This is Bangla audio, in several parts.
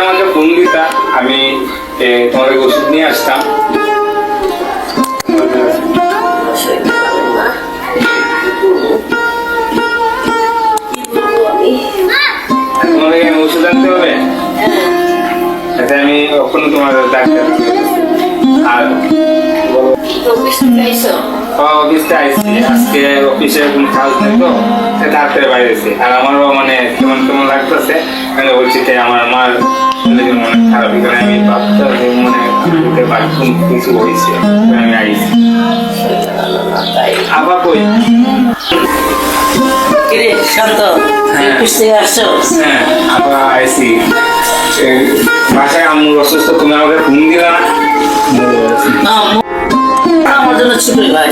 আমাকে ফোন দিতা, আমি তোমাদের ওষুধ নিয়ে আসতাম। তোমাকে ওষুধ আনতে হবে, আচ্ছা আমি কখনো তোমার ডাক্তার আর অফিসে আইসি, আজকে অফিসে কোনো কাজ নেই তো ডাক্তারের বাইরে আছি। আর আমারও মানে কেমন কেমন লাগতেছে, আমি বলছি যে আমার মার মনে খারাপ, এখানে আমি ভাবতাম যে মনে হতে পারি কিছু হয়েছে, আমি আইসি। আবার কই শান্ত, হ্যাঁ আবার আইসি বাসায়। আম্মুর অসুস্থ, তুমি আমাকে ফোন দিলা না? আমার জন্য ছুটি ভাই,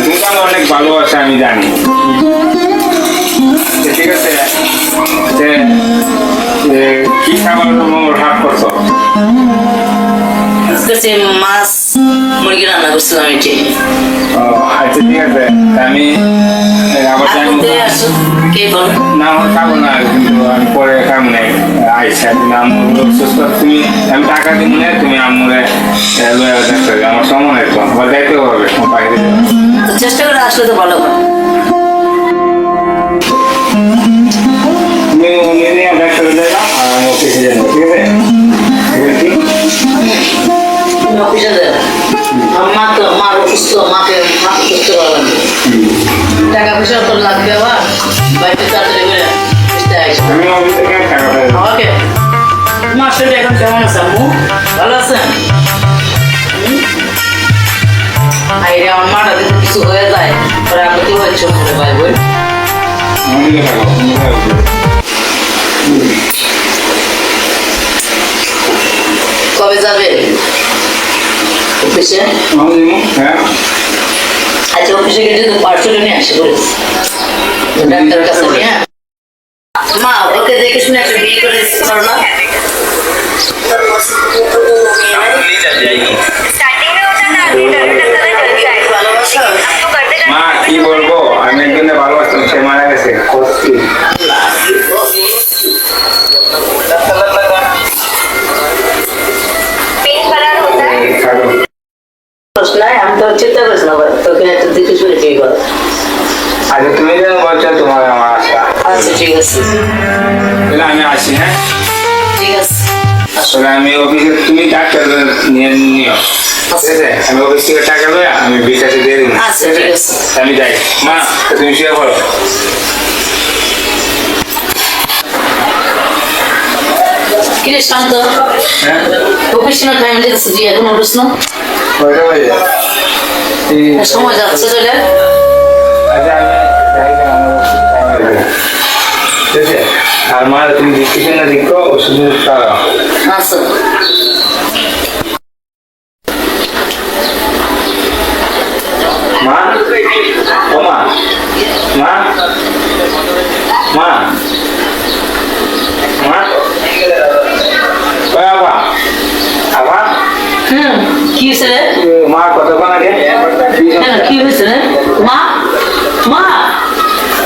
তুমি তো আমার অনেক ভালোবাসা আমি জানি। ঠিক আছে, কি খাবার ভাগ করছো? মাছ মুরগি রান্না করছিলাম এটি। আচ্ছা ঠিক আছে, আমি না খাবো না, কিন্তু আমি পরে খাবো না। আইসা তুমি আম্মুর সুস্থ, তুমি আমি টাকা দিব না, তুমি আম্মুরে দেখতে হবে। আমার সময় নেই তো, আবার যাইতে হবে বাইরে। চেষ্টা করে আসলে তো ভালো হয়। তুমি নিয়ে ডাক্তারে যাইবা আর আমি অফিসে যাবো, ঠিক আছে? অফিসে দেয় মা তো, মার অসুস্থ, মাকে সুস্থ করা লাগবে, টাকা পয়সা তো লাগবে। আবার বাড়িতে তাড়াতাড়ি করে আমি অফিস থেকে টাকাটা ওকে। তোমার শরীর এখন কেমন আছে আম্মু? ভালো আছেন? আইরে আমার মাটা যদি কিছু হয়ে যায় পরে আপনি কি হয়েছে ভাই বই? কবে যাবে অফিসে? হ্যাঁ আচ্ছা, অফিসে গিয়ে যদি পার্সেল নিয়ে আসে বলিস ডাক্তারের কাছে নিয়ে। মা ওকে দেখে শুনে একটা বিয়ে করে করো না? মা কি বলবো, আমি একজনে ভালোবাসতাম, সে মারা গেছে। আমি তো চিন্তা করিস না, তোকে একটা দেখে শুনে বিয়ে করো। আচ্ছা তুমি যেন বলছো তোমার আমার আশা। আচ্ছা ঠিক আছে, আমি আসি। হ্যাঁ ঠিক আছে, আসলে আমি অফিসে, তুমি ডাক্তার নিয়ে নিও, ঠিক আছে? আমি অফিস থেকে টাকা লইয়া আমি বিকাশে দিয়ে দিব। আচ্ছা ঠিক আছে, আমি যাই। মা তুমি শুয়ে পড়ো। কিরে শান্ত, হ্যাঁ প্রফেশনাল টাইম দিতেছে, তুই এখন উঠিস না? কয়টা বাজে? সময় যাচ্ছে চলে। আচ্ছা আমি যাই, ঠিক আছে? আর মা তুমি ডিসিশন না দেখো, ওষুধ খাওয়া। আচ্ছা মা ও মা, মা মা মা আবা আবা, কি হয়েছে রে? মা কতক্ষণ আগে কি হয়েছে রে? মা মা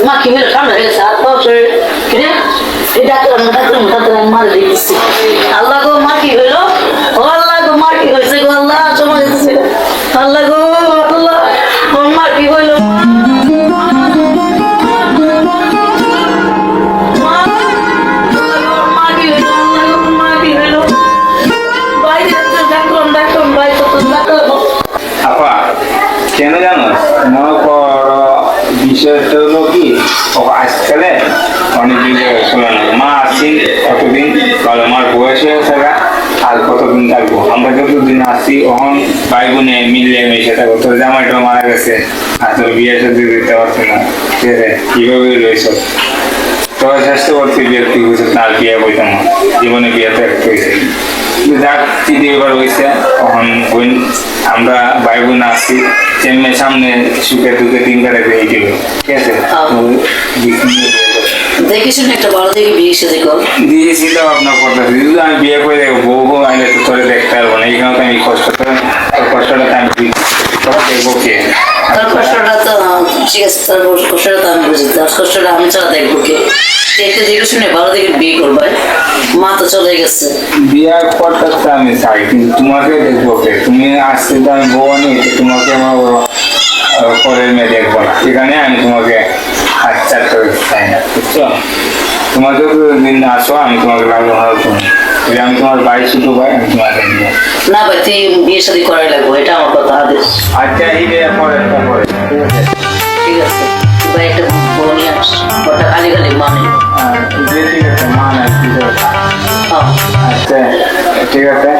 মা কি হয়েছে? ঠান্ডা হয়ে গেছে, আর তো শরীর কিরে এই ডাক্তার মারা দিচ্ছি। আল্লাহ গো, মা কি হইলো? ও আল্লাহ গো, মা কি হয়েছে গো? আল্লাহ সময় দিচ্ছে। আল্লাহ গো, আল্লাহ মা কি হইলো? আপা কেন জানো, মনে করো বিষয়টা হলো কি, আজকালে অনেক দিন শোনা না, মা আছি কতদিন, তাহলে আমার বয়স হয়ে গেছে, আর কতদিন থাকবো? আমরা যতদিন আসছি তখন ভাই বোনে মিলে মিশে থাকবো। তোর জামাইটা মারা গেছে, আর তোর বিয়ে সাথে দিতে পারছে না, ঠিক আছে? কিভাবে রয়েছ? তোর চেষ্টা করছি বিয়ে, তুই বুঝে তার বিয়ে বইতাম না, জীবনে বিয়েতে একটা হয়েছে, যার তৃতীয় এবার হয়েছে। তখন বোন আমরা ভাই বোন আসছি, সামনে সুখে দুঃখে দিন কাটাতে এইটিও, ঠিক আছে? দেখে শুনে একটা বড় দেখে বিয়ে সাথে কর দিয়ে চিন্তা ভাবনা করতেছি, যদি আমি বিয়ে করে দেখবো, বউ বউ আইলে তো তোরে দেখতে পারবো না, এইখানে তো আমি কষ্টটা আমি তখন দেখবো কে। তোর কষ্টটা তো ঠিক আছে, তোর কষ্টটা তো আমি বুঝি, তোর কষ্টটা আমি ছাড়া দেখবো কে? দেখতে দেখে শুনে ভালো দেখে বিয়ে করবে, মা তো চলে গেছে। বিয়ার পরটা তো আমি চাই, কিন্তু তোমাকে দেখবো কে? তুমি আসতে তো আমি বউ নেই, তো তোমাকে আমার পরের মেয়ে দেখবো না, সেখানে আমি তোমাকে হাতচার করে চাই না, বুঝছো? তোমাকে দিন আসো, আমি তোমাকে লাগবো ভালো করি। আমি তোমার বাড়ি ছোট ভাই, আমি তোমাকে দেখবো। না ভাই, তুই বিয়ে শাদী করাই লাগবো, এটা আমার কথা আদেশ। আচ্ছা এই বিয়ে পরে পরে, ঠিক আছে? ঠিক আছে, ভাই একটা বউ নিয়ে আস, ওটা খালি খালি মানে। ঠিক আছে, মা না, ঠিক আছে। হ্যাঁ। আচ্ছা ঠিক আছে।